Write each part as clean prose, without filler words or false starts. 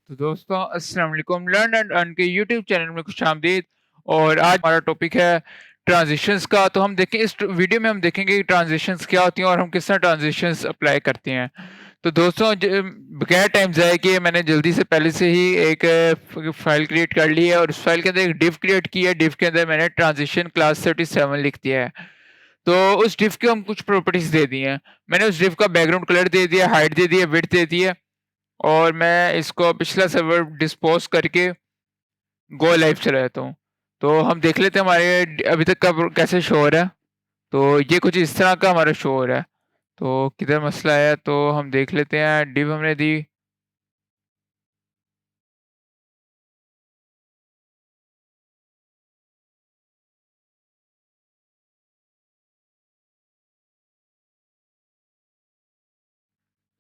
तो दोस्तों अस्सलाम वालेकुम लर्न एंड अर्न के यूट्यूब चैनल में खुशामदीद। और आज हमारा टॉपिक है ट्रांजिशंस का। तो हम देखें इस वीडियो में हम देखेंगे कि ट्रांजिशंस क्या होती हैं और हम किस तरह ट्रांजिशंस अप्लाई करते हैं। तो दोस्तों बगैर टाइम ज़ाया किए मैंने जल्दी से पहले से ही एक फाइल क्रिएट कर ली है और उस फाइल के अंदर एक डिव क्रिएट की है। डिव के अंदर मैंने ट्रांजिशन क्लास 37 लिख दिया है। तो उस डिव को हम कुछ प्रॉपर्टीज दे दी हैं। मैंने उस डिव का बैकग्राउंड कलर दे दिया, हाइट दे दिया, विड्थ दे दी है और मैं इसको पिछला सर्वर डिस्पोज करके गो लाइव चला जाता हूँ। तो हम देख लेते हैं हमारे अभी तक का कैसे शो हो रहा है। तो ये कुछ इस तरह का हमारा शो हो रहा है। तो किधर मसला है तो हम देख लेते हैं। डिव हमने दी,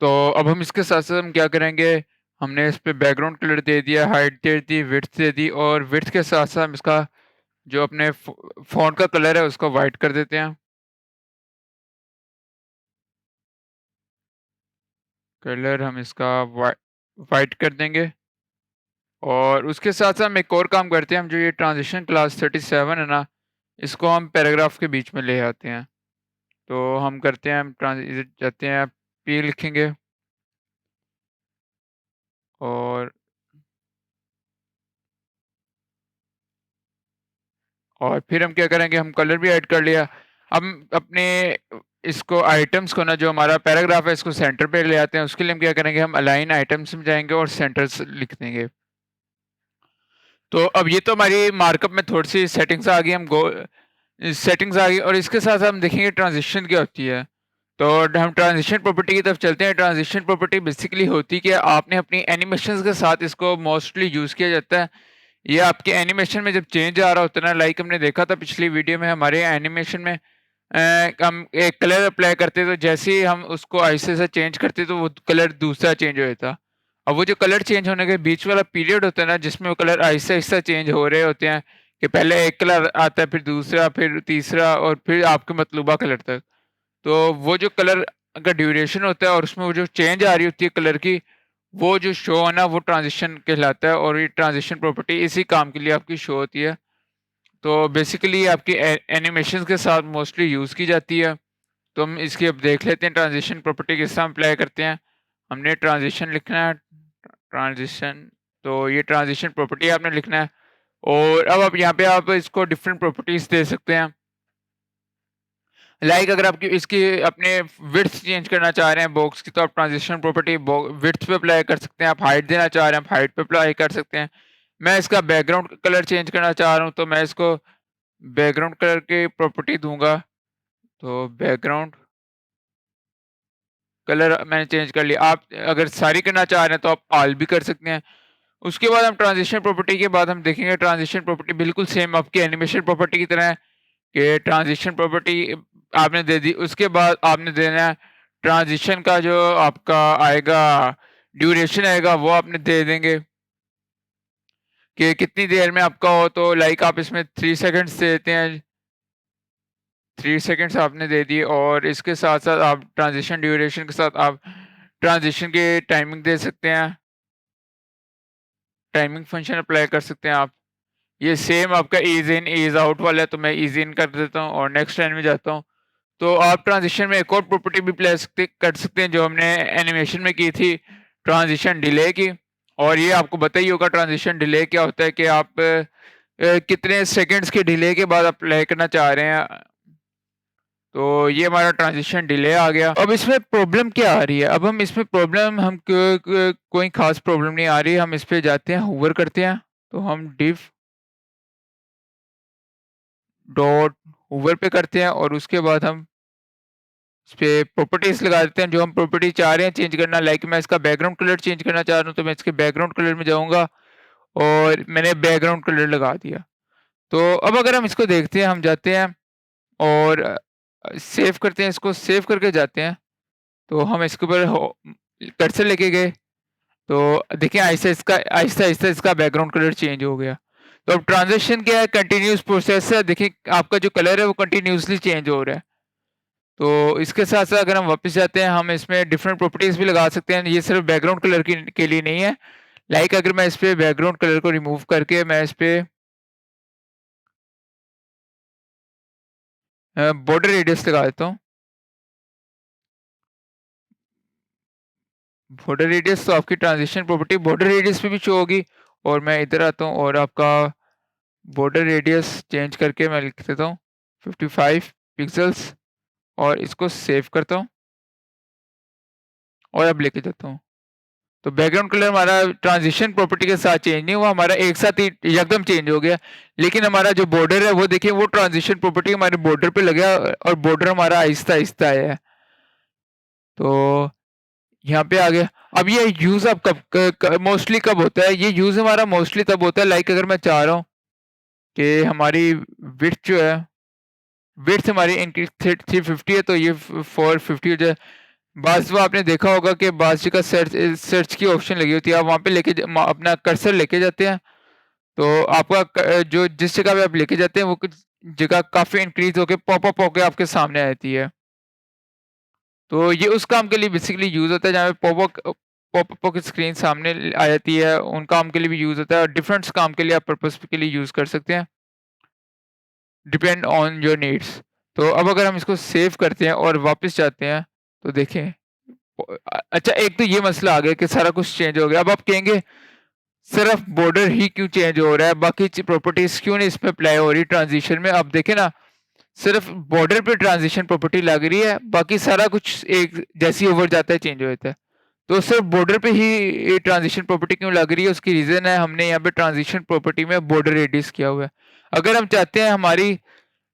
तो अब हम इसके साथ साथ हम क्या करेंगे, हमने इस पे बैकग्राउंड कलर दे दिया, हाइट दे दी, विड्थ दे दी और विड्थ के साथ साथ हम इसका जो अपने फ़ॉन्ट का कलर है उसको वाइट कर देते हैं। कलर हम इसका वाइट कर देंगे और उसके साथ-साथ हम एक और काम करते हैं। हम जो ये ट्रांज़िशन क्लास 37 है ना, इसको हम पैराग्राफ के बीच में ले आते हैं। तो हम करते हैं, हम इधर जाते हैं, पी लिखेंगे और फिर हम क्या करेंगे, हम कलर भी ऐड कर लिया। हम अपने इसको आइटम्स को ना, जो हमारा पैराग्राफ है इसको सेंटर पे ले आते हैं। उसके लिए हम क्या करेंगे, हम अलाइन आइटम्स में जाएँगे और सेंटर्स लिख देंगे। तो अब ये तो हमारी मार्कअप में थोड़ी-सी सेटिंग्स आ गई, सेटिंग्स आ गई और इसके साथ हम देखेंगे ट्रांजिशन क्या होती है। तो हम ट्रांजिशन प्रॉपर्टी की तरफ चलते हैं। ट्रांजिशन प्रॉपर्टी बेसिकली होती कि आपने अपनी एनिमेशंस के साथ इसको मोस्टली यूज़ किया जाता है। ये आपके एनिमेशन में जब चेंज आ रहा होता है ना, लाइक हमने देखा था पिछली वीडियो में, हमारे एनिमेशन में हम एक कलर अप्लाई करते तो जैसे ही हम उसको ऐसे से चेंज करते तो वो कलर दूसरा चेंज हो जाता। अब वो जो कलर चेंज होने के बीच वाला पीरियड होता है ना, जिसमें वो कलर आहिस्ता-आहिस्ता चेंज हो रहे होते हैं कि पहले एक कलर आता है, फिर दूसरा, फिर तीसरा और फिर आपके मतलूबा कलर तक। तो वो जो कलर का ड्यूरेशन होता है और उसमें वो जो चेंज आ रही होती है कलर की, वो जो शो है ना, वो ट्रांजिशन कहलाता है और ये ट्रांजिशन प्रॉपर्टी इसी काम के लिए आपकी शो होती है। तो बेसिकली आपकी एनिमेशन के साथ मोस्टली यूज़ की जाती है। तो हम इसकी अब देख लेते हैं ट्रांजिशन प्रॉपर्टी किस तरह अप्लाई करते हैं। हमने ट्रांजिशन लिखना है, ट्रांजिशन, तो ये ट्रांजिशन प्रॉपर्टी आपने लिखना है और अब आप यहाँ पे आप इसको डिफरेंट प्रॉपर्टीज दे सकते हैं। लाइक अगर आपकी इसकी अपने विड्थ चेंज करना चाह रहे हैं बॉक्स की, तो आप ट्रांजिशन प्रॉपर्टी विड्थ पे अप्लाई कर सकते हैं। आप हाइट देना चाह रहे हैं, आप हाइट पे अप्लाई कर सकते हैं। मैं इसका बैकग्राउंड कलर चेंज करना चाह रहा हूँ तो मैं इसको बैकग्राउंड कलर की प्रॉपर्टी दूंगा। तो बैकग्राउंड कलर मैंने चेंज कर लिया। आप अगर सारी करना चाह रहे हैं तो आप ऑल भी कर सकते हैं। उसके बाद हम ट्रांजिशन प्रॉपर्टी के बाद हम देखेंगे, ट्रांजिशन प्रॉपर्टी बिल्कुल सेम आपकी एनिमेशन प्रॉपर्टी की तरह है कि ट्रांजिशन प्रॉपर्टी आपने दे दी। उसके बाद आपने देना है ट्रांजिशन का जो आपका आएगा ड्यूरेशन आएगा, वो आपने दे देंगे कि कितनी देर में आपका हो। तो लाइक आप इसमें 3 सेकंड्स देते हैं, 3 सेकंड्स आपने दे दिए और इसके साथ साथ आप ट्रांजिशन ड्यूरेशन के साथ आप ट्रांजिशन की टाइमिंग दे सकते हैं। टाइमिंग फंक्शन अप्लाई कर सकते हैं आप। ये सेम आपका ईज़ इन ईज़ आउट वाला है, तो मैं ईज़ इन कर देता हूँ और नेक्स्ट लाइन में जाता हूँ। तो आप ट्रांजिशन में एक और प्रॉपर्टी भी अप्लाई कर सकते हैं जो हमने एनिमेशन में की थी, ट्रांजिशन डिले की। और ये आपको पता ही होगा ट्रांजिशन डिले क्या होता है कि आप कितने सेकंड्स के डिले के बाद अप्लाई करना चाह रहे हैं। तो ये हमारा ट्रांजिशन डिले आ गया। अब इसमें प्रॉब्लम क्या आ रही है? अब हम इसमें प्रॉब्लम हम कोई ख़ास प्रॉब्लम नहीं आ रही है। हम इस पे जाते हैं, होवर करते हैं, तो हम डिव डॉट होवर पे करते हैं और उसके बाद हम इस पे प्रॉपर्टीज़ लगा देते हैं जो हम प्रॉपर्टी चाह रहे हैं चेंज करना। लाइक मैं इसका बैकग्राउंड कलर चेंज करना चाह रहा हूँ, तो मैं इसके बैकग्राउंड कलर में जाऊँगा और मैंने बैकग्राउंड कलर लगा दिया। तो अब अगर हम इसको देखते हैं, हम जाते हैं और सेव करते हैं, इसको सेव करके जाते हैं। तो हम इसके ऊपर कर्सर लेके गए, तो देखिए आहिस्ता-आहिस्ता इसका बैकग्राउंड कलर चेंज हो गया। तो अब ट्रांज़िशन क्या है, कंटीन्यूअस प्रोसेस है। देखिए आपका जो कलर है वो कंटीन्यूअसली चेंज हो रहा है। तो इसके साथ-साथ अगर हम वापस जाते हैं, हम इसमें डिफरेंट प्रॉपर्टीज़ भी लगा सकते हैं। ये सिर्फ़ बैकग्राउंड कलर के लिए नहीं है, लाइक अगर मैं इस पे बैकग्राउंड कलर को रिमूव करके मैं इस पे बॉर्डर रेडियस लगा देता हूँ। बॉर्डर रेडियस तो आपकी ट्रांजिशन प्रॉपर्टी बॉर्डर रेडियस पे भी शो होगी। और मैं इधर आता हूँ और आपका बॉर्डर रेडियस चेंज करके मैं लिख देता हूँ 55 पिक्सल्स और इसको सेव करता हूँ और अब लेके जाता हूँ। तो बैकग्राउंड कलर हमारा ट्रांजिशन प्रॉपर्टी के साथ चेंज नहीं हुआ, हमारा एक साथ ही एकदम चेंज हो गया। लेकिन हमारा जो बॉर्डर है वो देखिए, वो ट्रांजिशन प्रॉपर्टी हमारे बॉर्डर पे लगा और बॉर्डर हमारा आहिस्ता आहिस्ता आया है। तो यहाँ पे आ गया। अब ये यूज अब कब मोस्टली कब होता है? ये यूज हमारा मोस्टली तब होता है लाइक अगर मैं चाह रहा हूँ कि हमारी विड्थ जो है, विड्थ हमारी इंक्रीज 350 है, तो ये 450 हो जाए। बाज़ वो आपने देखा होगा कि बाज़ जगह सर्च की ऑप्शन लगी होती है, आप वहाँ पे लेके अपना कर्सर लेके जाते हैं, तो आपका जो जिस जगह पे आप लेके जाते हैं वो कुछ जगह काफ़ी इंक्रीज होके पॉप अप होके आपके सामने आती है। तो ये उस काम के लिए बेसिकली यूज़ होता है जहाँ पे पॉप अप की स्क्रीन सामने आ जाती है, उन काम के लिए भी यूज़ होता है और डिफरेंट काम के लिए आप पर्पस के लिए यूज़ कर सकते हैं, डिपेंड ऑन योर नीड्स। तो अब अगर हम इसको सेव करते हैं और वापस जाते हैं तो देखें, अच्छा एक तो ये मसला आ गया कि सारा कुछ चेंज हो गया। अब आप कहेंगे सिर्फ बॉर्डर ही क्यों चेंज हो रहा है, बाकी प्रॉपर्टीज क्यों नहीं इसमें अप्लाई हो रही ट्रांजिशन में? अब देखें ना, सिर्फ बॉर्डर पे ट्रांजिशन प्रॉपर्टी लग रही है, बाकी सारा कुछ एक जैसी ओवर जाता है चेंज हो जाता है। तो सिर्फ बॉर्डर पे ही ट्रांजिशन प्रॉपर्टी क्यों लग रही है? उसकी रीजन है हमने यहाँ पे ट्रांजिशन प्रॉपर्टी में बॉर्डर रेडियस किया हुआ है। अगर हम चाहते हैं हमारी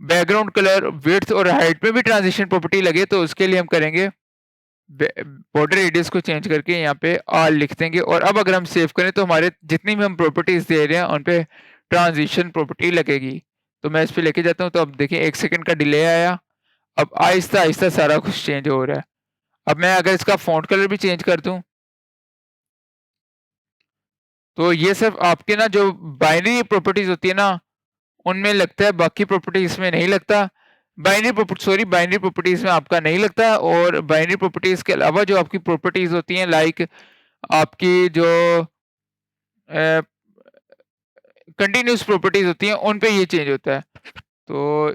बैकग्राउंड कलर, विड्थ और हाइट में भी ट्रांजिशन प्रॉपर्टी लगे, तो उसके लिए हम करेंगे बॉर्डर रेडियस को चेंज करके यहाँ पे आर लिख देंगे। और अब अगर हम सेव करें तो हमारे जितनी भी हम प्रॉपर्टीज दे रहे हैं उन पे ट्रांजिशन प्रॉपर्टी लगेगी। तो मैं इस पे लेके जाता हूँ, तो अब देखिए 1 सेकंड का डिले आया। अब आहिस्ता आहिस्ता सारा कुछ चेंज हो रहा है। अब मैं अगर इसका फॉन्ट कलर भी चेंज कर दूं, तो ये सिर्फ आपके ना जो बाइनरी प्रॉपर्टीज होती है ना उनमें लगता है, बाकी प्रॉपर्टीज में नहीं लगता। बाइनरी प्रॉपर्टीज में आपका नहीं लगता। और बाइनरी प्रॉपर्टीज के अलावा जो आपकी प्रॉपर्टीज होती हैं लाइक आपकी जो कंटिन्यूस प्रॉपर्टीज होती हैं उन पे ये चेंज होता है। तो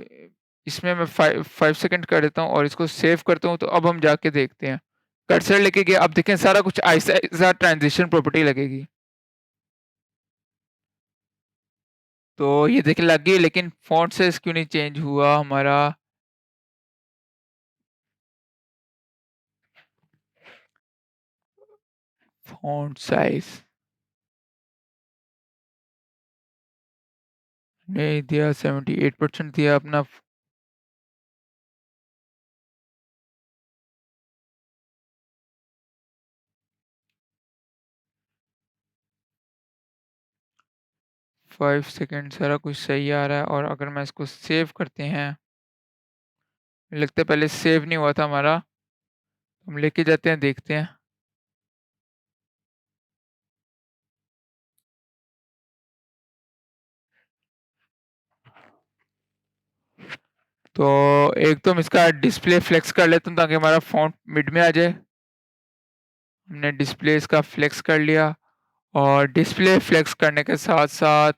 इसमें मैं 5 सेकंड कर देता हूँ और इसको सेव करता हूँ। तो अब हम जाके देखते हैं, कर्सर लेके गया, अब देखें सारा कुछ ऐसा ऐसा ट्रांजिशन प्रॉपर्टी लगेगी। तो ये देखें लग गई, लेकिन फॉन्ट साइज क्यों नहीं चेंज हुआ हमारा? फॉन्ट साइज नहीं दिया, 78% दिया अपना। 5 सेकंड सारा कुछ सही आ रहा है। और अगर मैं इसको सेव करते हैं, लगता है पहले सेव नहीं हुआ था हमारा, हम लेके जाते हैं देखते हैं। तो एक तो हम इसका डिस्प्ले फ्लेक्स कर लेते हैं ताकि हमारा फॉन्ट मिड में आ जाए। हमने डिस्प्ले इसका फ्लेक्स कर लिया और डिस्प्ले फ्लेक्स करने के साथ साथ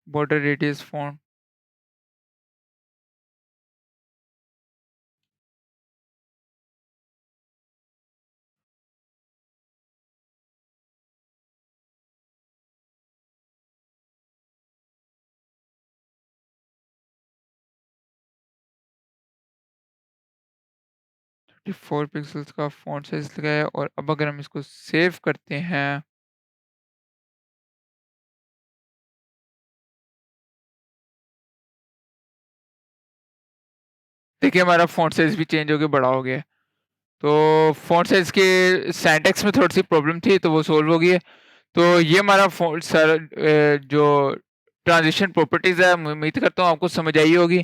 border radius font, fifty 4 pixels का फॉन्ट साइज लगाया। और अब अगर हम इसको सेव करते हैं, देखिए हमारा फॉन्ट साइज भी चेंज होके बड़ा हो गया है। तो फॉन्ट साइज के सिंटैक्स में थोड़ी सी प्रॉब्लम थी, तो वो सोल्व हो गई है। तो ये हमारा जो ट्रांजिशन प्रॉपर्टीज है, मैं उम्मीद करता हूँ आपको समझ आई होगी।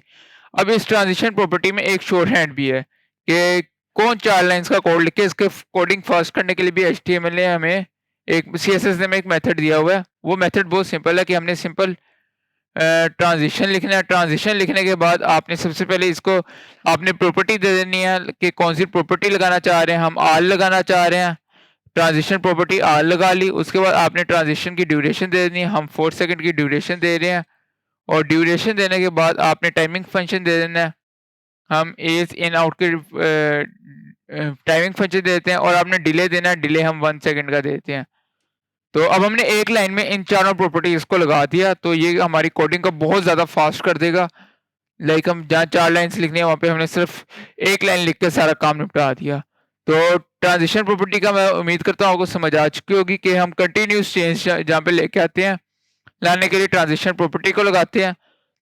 अब इस ट्रांजिशन प्रॉपर्टी में एक शॉर्ट हैंड भी है कि कौन 4 लाइंस का कोड लिख के इसके कोडिंग फास्ट करने के लिए भी HTML ने हमें एक CSS ने हमें एक मेथड दिया हुआ है। वो मेथड बहुत सिंपल है कि हमने सिंपल ट्रांजिशन लिखना है। ट्रांजिशन लिखने के बाद आपने सबसे पहले इसको आपने प्रॉपर्टी दे देनी है कि कौन सी प्रॉपर्टी लगाना चाह रहे हैं। हम आल लगाना चाह रहे हैं ट्रांजिशन प्रॉपर्टी आर लगा ली। उसके बाद आपने ट्रांजिशन की ड्यूरेशन दे देनी है, हम 4 सेकंड की ड्यूरेशन दे रहे हैं और ड्यूरेशन देने के बाद आपने टाइमिंग फंक्शन दे देना है। हम एज इन आउट के टाइमिंग फंक्शन देते हैं और आपने डिले देना है, डिले हम 1 सेकंड का देते हैं। तो अब हमने एक लाइन में इन चारों प्रॉपर्टीज को लगा दिया, तो ये हमारी कोडिंग को बहुत ज़्यादा फास्ट कर देगा। लाइक हम जहाँ 4 लाइन्स लिखनी है वहाँ पे हमने सिर्फ एक लाइन लिख के सारा काम निपटा दिया। तो ट्रांजिशन प्रॉपर्टी का मैं उम्मीद करता हूँ आपको समझ आ चुकी होगी कि हम कंटिन्यूस चेंज जहाँ पे लेके आते हैं, लाने के लिए ट्रांजिशन प्रॉपर्टी को लगाते हैं।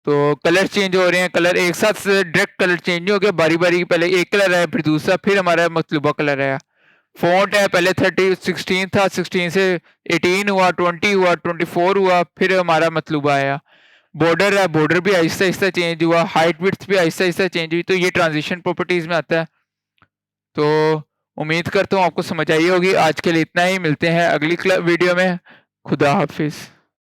तो कलर चेंज हो रहे हैं, कलर एक साथ डायरेक्ट कलर चेंज नहीं हो गया, बारी बारी पहले एक कलर आया फिर दूसरा, फिर हमारा मतलूबा कलर आया। फ़ॉन्ट है पहले 16 था, 16 से 18 हुआ, 20 हुआ, 24 हुआ, फिर हमारा मतलूबा आया। बॉर्डर है, बॉर्डर भी आहिस्ता आहिस्ता चेंज हुआ, हाइट विड्थ भी आहिस्ता आहिस्ता चेंज हुई। तो ये ट्रांजिशन प्रॉपर्टीज में आता है। तो उम्मीद करता हूँ आपको समझ आई होगी। आज के लिए इतना ही, मिलते हैं अगली वीडियो में। खुदा हाफिज़।